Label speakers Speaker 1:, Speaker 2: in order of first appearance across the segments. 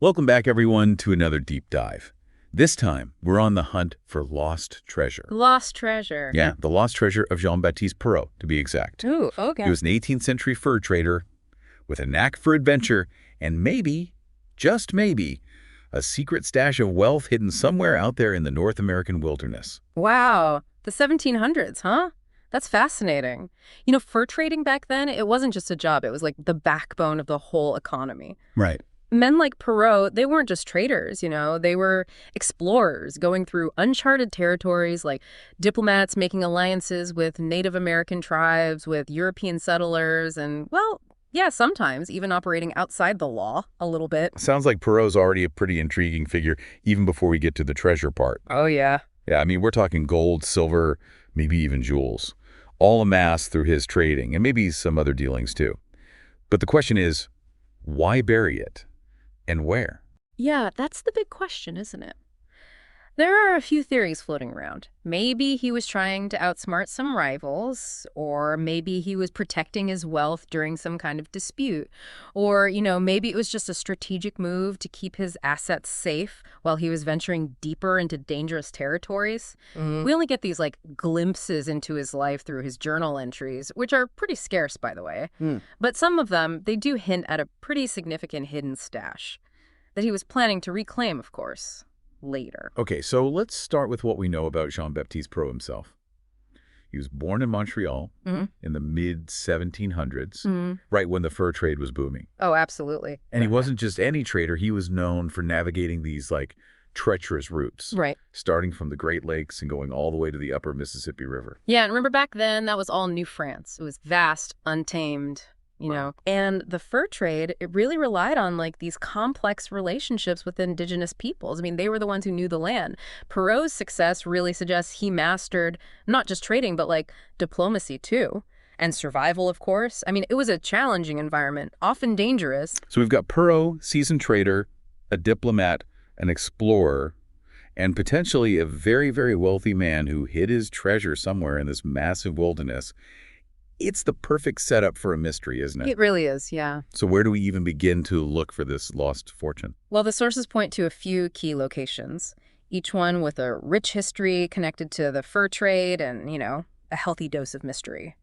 Speaker 1: Welcome back, everyone, to another deep dive. This time, we're on the hunt for lost treasure.
Speaker 2: Lost treasure.
Speaker 1: Yeah, the lost treasure of Jean-Baptiste Perrault, to be exact.
Speaker 2: Ooh, okay.
Speaker 1: He was an 18th century fur trader with a knack for adventure and maybe, just maybe, a secret stash of wealth hidden somewhere out there in the North American wilderness.
Speaker 2: Wow, the 1700s, huh? That's fascinating. You know, fur trading back then, it wasn't just a job. It was like the backbone of the whole economy.
Speaker 1: Right.
Speaker 2: Men like Perrault, they weren't just traders, they were explorers going through uncharted territories, like diplomats making alliances with Native American tribes, with European settlers, and, well, yeah, sometimes even operating outside the law a little bit.
Speaker 1: Sounds like Perrault's already a pretty intriguing figure, even before we get to the treasure part.
Speaker 2: Oh, yeah.
Speaker 1: Yeah, I mean, we're talking gold, silver, maybe even jewels, all amassed through his trading, and maybe some other dealings too. But the question is, why bury it? And where?
Speaker 2: Yeah, that's the big question, isn't it? There are a few theories floating around. Maybe he was trying to outsmart some rivals, or maybe he was protecting his wealth during some kind of dispute. Or, maybe it was just a strategic move to keep his assets safe while he was venturing deeper into dangerous territories. We only get these, glimpses into his life through his journal entries, which are pretty scarce, by the way. But some of them, they do hint at a pretty significant hidden stash that he was planning to reclaim, of course, later.
Speaker 1: Okay, so let's start with what we know about Jean-Baptiste Perrault himself. He was born in Montreal in the mid-1700s, right when the fur trade was booming.
Speaker 2: Oh, absolutely.
Speaker 1: And he wasn't just any trader. He was known for navigating these, treacherous routes.
Speaker 2: Right.
Speaker 1: Starting from the Great Lakes and going all the way to the upper Mississippi River.
Speaker 2: Yeah, and remember back then, that was all New France. It was vast, untamed, And the fur trade, it really relied on, these complex relationships with indigenous peoples. I mean, they were the ones who knew the land. Perrault's success really suggests he mastered not just trading, but, diplomacy, too. And survival, of course. I mean, it was a challenging environment, often dangerous.
Speaker 1: So we've got Perrault, seasoned trader, a diplomat, an explorer, and potentially a very, very wealthy man who hid his treasure somewhere in this massive wilderness. It's the perfect setup for a mystery, isn't it?
Speaker 2: It really is, yeah.
Speaker 1: So where do we even begin to look for this lost fortune?
Speaker 2: Well, the sources point to a few key locations, each one with a rich history connected to the fur trade and, a healthy dose of mystery.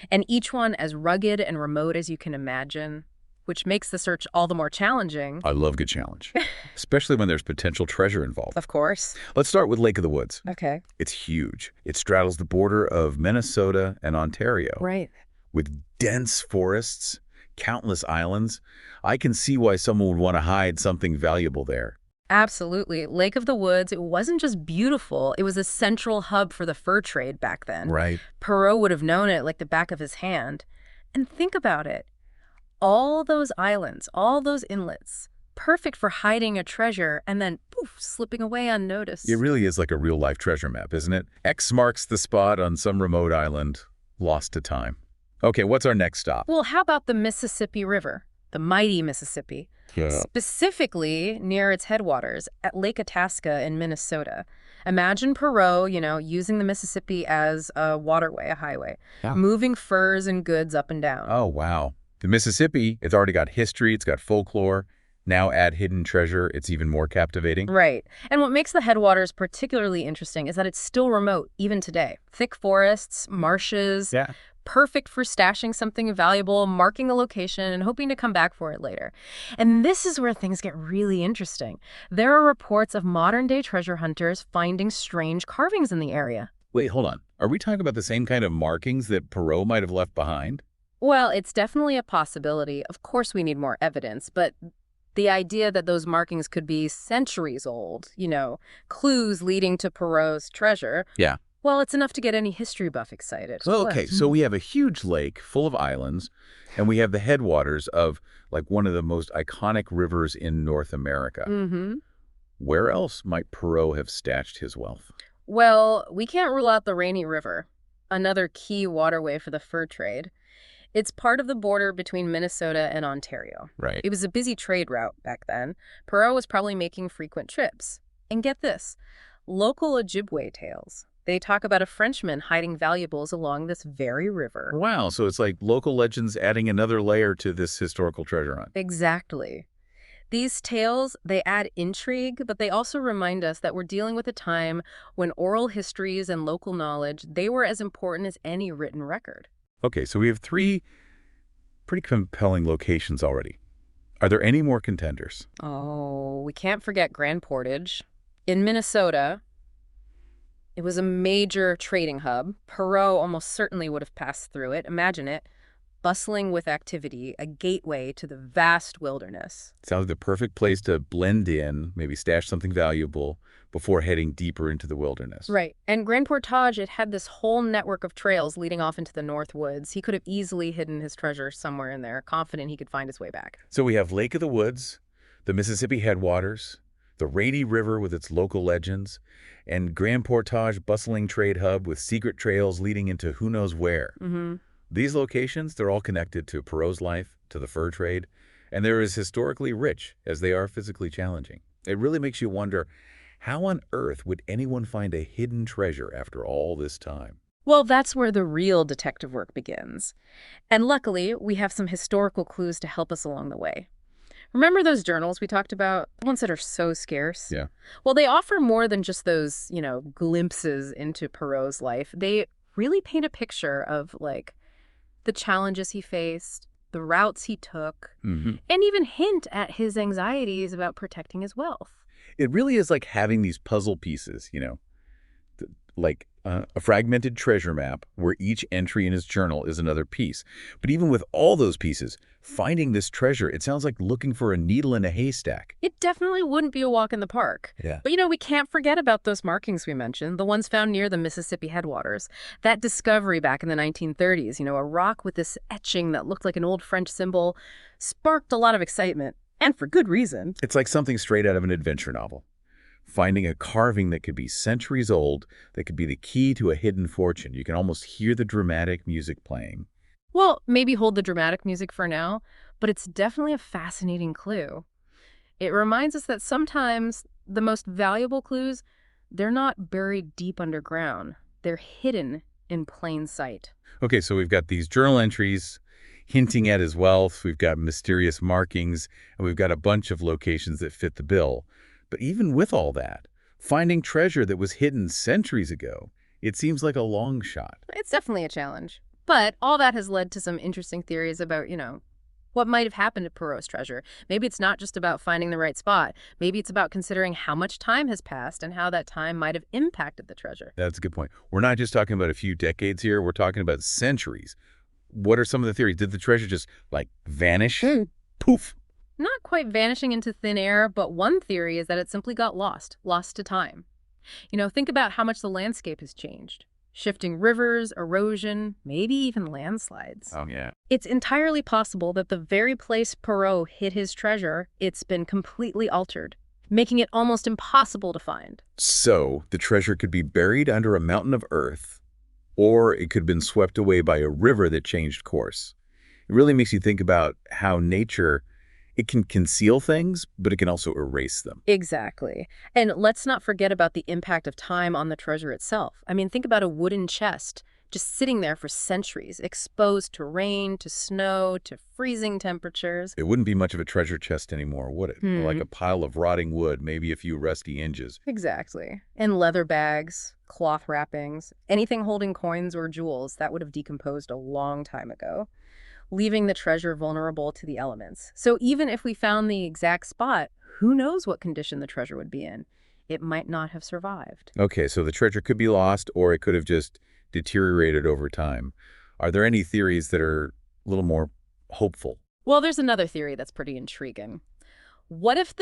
Speaker 2: And each one as rugged and remote as you can imagine, which makes the search all the more challenging.
Speaker 1: I love a good challenge, especially when there's potential treasure involved.
Speaker 2: Of course.
Speaker 1: Let's start with Lake of the Woods.
Speaker 2: Okay.
Speaker 1: It's huge. It straddles the border of Minnesota and Ontario.
Speaker 2: Right.
Speaker 1: With dense forests, countless islands. I can see why someone would want to hide something valuable there.
Speaker 2: Absolutely. Lake of the Woods, it wasn't just beautiful. It was a central hub for the fur trade back then.
Speaker 1: Right.
Speaker 2: Perrault would have known it like the back of his hand. And think about it. All those islands, all those inlets, perfect for hiding a treasure and then, poof, slipping away unnoticed.
Speaker 1: It really is like a real-life treasure map, isn't it? X marks the spot on some remote island, lost to time. Okay, what's our next stop?
Speaker 2: Well, how about the Mississippi River, the mighty Mississippi?
Speaker 1: Yeah.
Speaker 2: Specifically near its headwaters at Lake Itasca in Minnesota. Imagine Perrault, using the Mississippi as a waterway, a highway, moving furs and goods up and down.
Speaker 1: Oh, wow. The Mississippi, it's already got history, it's got folklore. Now add hidden treasure, it's even more captivating.
Speaker 2: Right. And what makes the headwaters particularly interesting is that it's still remote, even today. Thick forests, marshes, perfect for stashing something valuable, marking a location, and hoping to come back for it later. And this is where things get really interesting. There are reports of modern-day treasure hunters finding strange carvings in the area.
Speaker 1: Wait, hold on. Are we talking about the same kind of markings that Perrault might have left behind?
Speaker 2: Well, it's definitely a possibility. Of course we need more evidence, but the idea that those markings could be centuries old, clues leading to Perrault's treasure.
Speaker 1: Yeah.
Speaker 2: Well, it's enough to get any history buff excited.
Speaker 1: Okay, so we have a huge lake full of islands, and we have the headwaters of, one of the most iconic rivers in North America. Where else might Perrault have stashed his wealth?
Speaker 2: Well, we can't rule out the Rainy River, another key waterway for the fur trade. It's part of the border between Minnesota and Ontario.
Speaker 1: Right.
Speaker 2: It was a busy trade route back then. Perrault was probably making frequent trips. And get this, local Ojibwe tales. They talk about a Frenchman hiding valuables along this very river.
Speaker 1: Wow, so it's like local legends adding another layer to this historical treasure hunt.
Speaker 2: Exactly. These tales, they add intrigue, but they also remind us that we're dealing with a time when oral histories and local knowledge, they were as important as any written record.
Speaker 1: Okay, so we have three pretty compelling locations already. Are there any more contenders?
Speaker 2: Oh, we can't forget Grand Portage. In Minnesota, it was a major trading hub. Perot almost certainly would have passed through it. Imagine it, bustling with activity, a gateway to the vast wilderness.
Speaker 1: Sounds like the perfect place to blend in, maybe stash something valuable before heading deeper into the wilderness.
Speaker 2: Right. And Grand Portage, it had this whole network of trails leading off into the North Woods. He could have easily hidden his treasure somewhere in there, confident he could find his way back.
Speaker 1: So we have Lake of the Woods, the Mississippi headwaters, the Rainy River with its local legends, and Grand Portage bustling trade hub with secret trails leading into who knows where.
Speaker 2: Mm-hmm.
Speaker 1: These locations, they're all connected to Perot's life, to the fur trade, and they're as historically rich as they are physically challenging. It really makes you wonder, how on earth would anyone find a hidden treasure after all this time?
Speaker 2: Well, that's where the real detective work begins. And luckily, we have some historical clues to help us along the way. Remember those journals we talked about? The ones that are so scarce?
Speaker 1: Yeah.
Speaker 2: Well, they offer more than just those, glimpses into Perot's life. They really paint a picture of, the challenges he faced, the routes he took,
Speaker 1: Mm-hmm.
Speaker 2: and even hint at his anxieties about protecting his wealth.
Speaker 1: It really is like having these puzzle pieces, like a fragmented treasure map where each entry in his journal is another piece. But even with all those pieces, finding this treasure, it sounds like looking for a needle in a haystack.
Speaker 2: It definitely wouldn't be a walk in the park.
Speaker 1: Yeah.
Speaker 2: But, we can't forget about those markings we mentioned, the ones found near the Mississippi headwaters. That discovery back in the 1930s, a rock with this etching that looked like an old French symbol, sparked a lot of excitement, and for good reason.
Speaker 1: It's like something straight out of an adventure novel. Finding a carving that could be centuries old, that could be the key to a hidden fortune. You can almost hear the dramatic music playing.
Speaker 2: Well, maybe hold the dramatic music for now, but it's definitely a fascinating clue. It reminds us that sometimes the most valuable clues, they're not buried deep underground. They're hidden in plain sight.
Speaker 1: Okay, so we've got these journal entries hinting at his wealth. We've got mysterious markings, and we've got a bunch of locations that fit the bill. But even with all that, finding treasure that was hidden centuries ago, it seems like a long shot.
Speaker 2: It's definitely a challenge. But all that has led to some interesting theories about, what might have happened to Perot's treasure. Maybe it's not just about finding the right spot. Maybe it's about considering how much time has passed and how that time might have impacted the treasure.
Speaker 1: That's a good point. We're not just talking about a few decades here. We're talking about centuries. What are some of the theories? Did the treasure just, vanish? Poof.
Speaker 2: Not quite vanishing into thin air, but one theory is that it simply got lost to time. Think about how much the landscape has changed. Shifting rivers, erosion, maybe even landslides.
Speaker 1: Oh, yeah.
Speaker 2: It's entirely possible that the very place Perot hid his treasure, it's been completely altered, making it almost impossible to find.
Speaker 1: So the treasure could be buried under a mountain of earth, or it could have been swept away by a river that changed course. It really makes you think about how nature, it can conceal things, but it can also erase them.
Speaker 2: Exactly. And let's not forget about the impact of time on the treasure itself. I mean, think about a wooden chest just sitting there for centuries, exposed to rain, to snow, to freezing temperatures.
Speaker 1: It wouldn't be much of a treasure chest anymore, would it?
Speaker 2: Hmm.
Speaker 1: Like a pile of rotting wood, maybe a few rusty hinges.
Speaker 2: Exactly. And leather bags, cloth wrappings, anything holding coins or jewels, that would have decomposed a long time ago, leaving the treasure vulnerable to the elements. So even if we found the exact spot, who knows what condition the treasure would be in? It might not have survived.
Speaker 1: Okay, so the treasure could be lost, or it could have just deteriorated over time. Are there any theories that are a little more hopeful?
Speaker 2: Well, there's another theory that's pretty intriguing. What if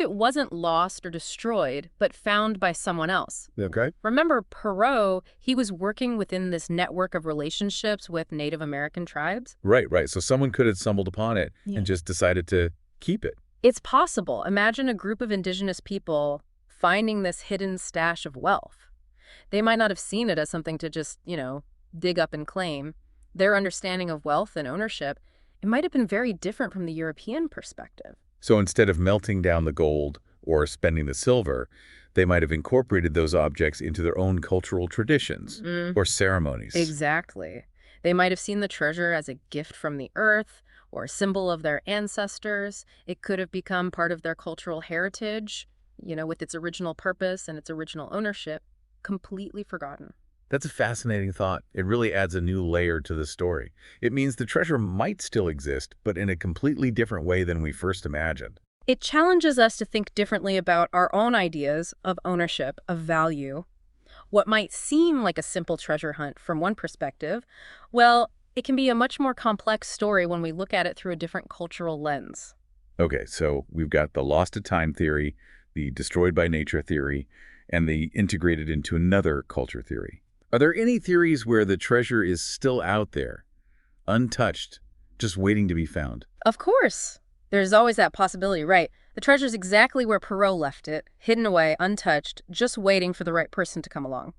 Speaker 2: it wasn't lost or destroyed, but found by someone else?
Speaker 1: Okay.
Speaker 2: Remember, Perot, he was working within this network of relationships with Native American tribes.
Speaker 1: Right. So someone could have stumbled upon it
Speaker 2: Yeah.
Speaker 1: and just decided to keep it.
Speaker 2: It's possible. Imagine a group of indigenous people finding this hidden stash of wealth. They might not have seen it as something to just, dig up and claim. Their understanding of wealth and ownership, it might have been very different from the European perspective.
Speaker 1: So instead of melting down the gold or spending the silver, they might have incorporated those objects into their own cultural traditions or ceremonies.
Speaker 2: Exactly. They might have seen the treasure as a gift from the earth or a symbol of their ancestors. It could have become part of their cultural heritage, with its original purpose and its original ownership, completely forgotten.
Speaker 1: That's a fascinating thought. It really adds a new layer to the story. It means the treasure might still exist, but in a completely different way than we first imagined.
Speaker 2: It challenges us to think differently about our own ideas of ownership, of value. What might seem like a simple treasure hunt from one perspective, well, it can be a much more complex story when we look at it through a different cultural lens.
Speaker 1: Okay, so we've got the lost to time theory, the destroyed by nature theory, and the integrated into another culture theory. Are there any theories where the treasure is still out there, untouched, just waiting to be found?
Speaker 2: Of course, there's always that possibility, right? The treasure's exactly where Perrault left it, hidden away, untouched, just waiting for the right person to come along.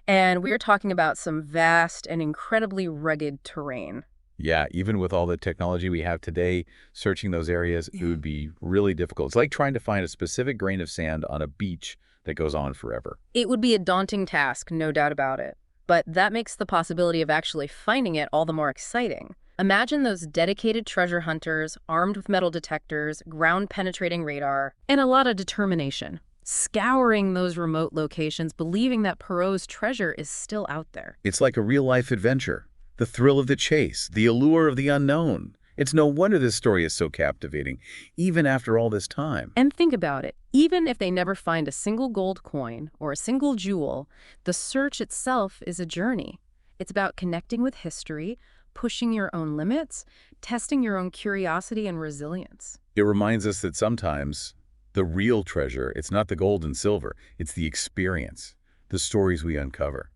Speaker 2: And we're talking about some vast and incredibly rugged terrain.
Speaker 1: Yeah, even with all the technology we have today, searching those areas, it would be really difficult. It's like trying to find a specific grain of sand on a beach that goes on forever.
Speaker 2: It would be a daunting task, no doubt about it. But that makes the possibility of actually finding it all the more exciting. Imagine those dedicated treasure hunters, armed with metal detectors, ground-penetrating radar, and a lot of determination, scouring those remote locations, believing that Perrault's treasure is still out there.
Speaker 1: It's like a real-life adventure. The thrill of the chase, the allure of the unknown. It's no wonder this story is so captivating, even after all this time.
Speaker 2: And think about it. Even if they never find a single gold coin or a single jewel, the search itself is a journey. It's about connecting with history, pushing your own limits, testing your own curiosity and resilience.
Speaker 1: It reminds us that sometimes the real treasure, it's not the gold and silver, it's the experience, the stories we uncover,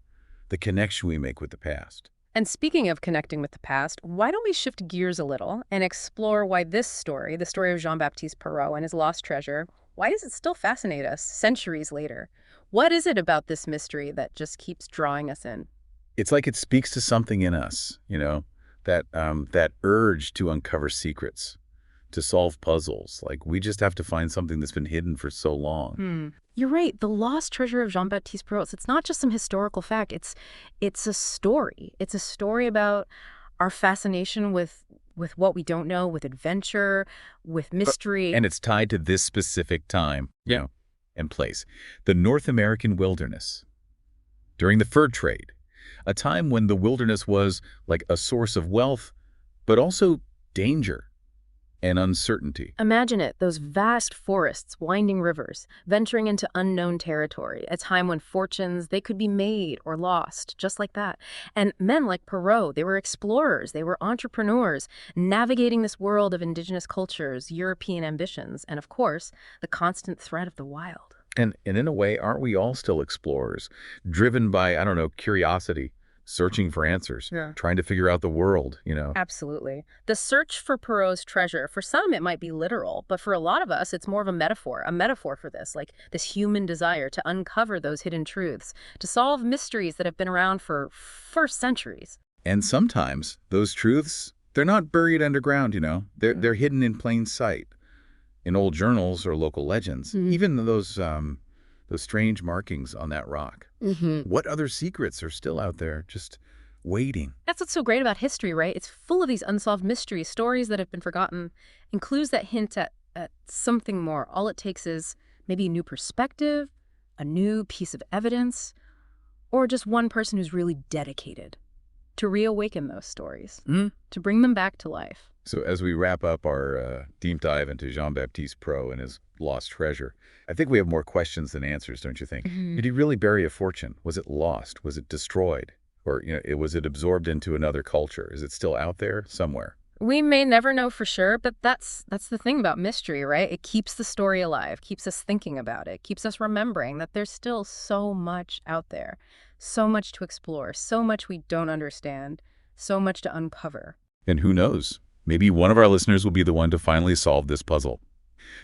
Speaker 1: the connection we make with the past.
Speaker 2: And speaking of connecting with the past, why don't we shift gears a little and explore why this story, the story of Jean-Baptiste Perrault and his lost treasure, why does it still fascinate us centuries later? What is it about this mystery that just keeps drawing us in?
Speaker 1: It's like it speaks to something in us, that urge to uncover secrets, to solve puzzles. Like we just have to find something that's been hidden for so long.
Speaker 2: You're right. The lost treasure of Jean-Baptiste Perrault, it's not just some historical fact. It's a story. It's a story about our fascination with what we don't know, with adventure, with mystery.
Speaker 1: And it's tied to this specific time, and place. The North American wilderness. During the fur trade, a time when the wilderness was like a source of wealth, but also danger and uncertainty.
Speaker 2: Imagine it, those vast forests, winding rivers, venturing into unknown territory, a time when fortunes, they could be made or lost, just like that. And men like Perrault, they were explorers, they were entrepreneurs, navigating this world of indigenous cultures, European ambitions, and of course, the constant threat of the wild.
Speaker 1: And in a way, aren't we all still explorers, driven by, I don't know, curiosity, searching for answers, trying to figure out the world,
Speaker 2: Absolutely. The search for Perrault's treasure, for some it might be literal, but for a lot of us it's more of a metaphor for this, like this human desire to uncover those hidden truths, to solve mysteries that have been around for centuries.
Speaker 1: And sometimes those truths, they're not buried underground, They're hidden in plain sight, in old journals or local legends, even those strange markings on that rock. What other secrets are still out there just waiting?
Speaker 2: That's what's so great about history, right? It's full of these unsolved mysteries, stories that have been forgotten, and clues that hint at something more. All it takes is maybe a new perspective, a new piece of evidence, or just one person who's really dedicated to reawaken those stories, to bring them back to life.
Speaker 1: So as we wrap up our deep dive into Jean-Baptiste Perrault and his lost treasure, I think we have more questions than answers, don't you think? Did he really bury a fortune? Was it lost? Was it destroyed? Or was it absorbed into another culture? Is it still out there somewhere?
Speaker 2: We may never know for sure, but that's the thing about mystery, right? It keeps the story alive, keeps us thinking about it, keeps us remembering that there's still so much out there, so much to explore, so much we don't understand, so much to uncover.
Speaker 1: And who knows? Maybe one of our listeners will be the one to finally solve this puzzle.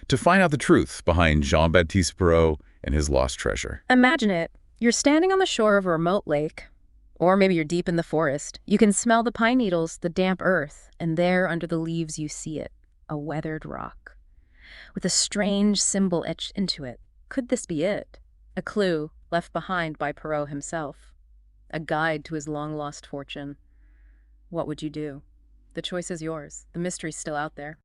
Speaker 1: To find out the truth behind Jean-Baptiste Perrault and his lost treasure.
Speaker 2: Imagine it. You're standing on the shore of a remote lake, or maybe you're deep in the forest. You can smell the pine needles, the damp earth, and there under the leaves you see it, a weathered rock, with a strange symbol etched into it. Could this be it? A clue left behind by Perrault himself, a guide to his long-lost fortune. What would you do? The choice is yours. The mystery's still out there.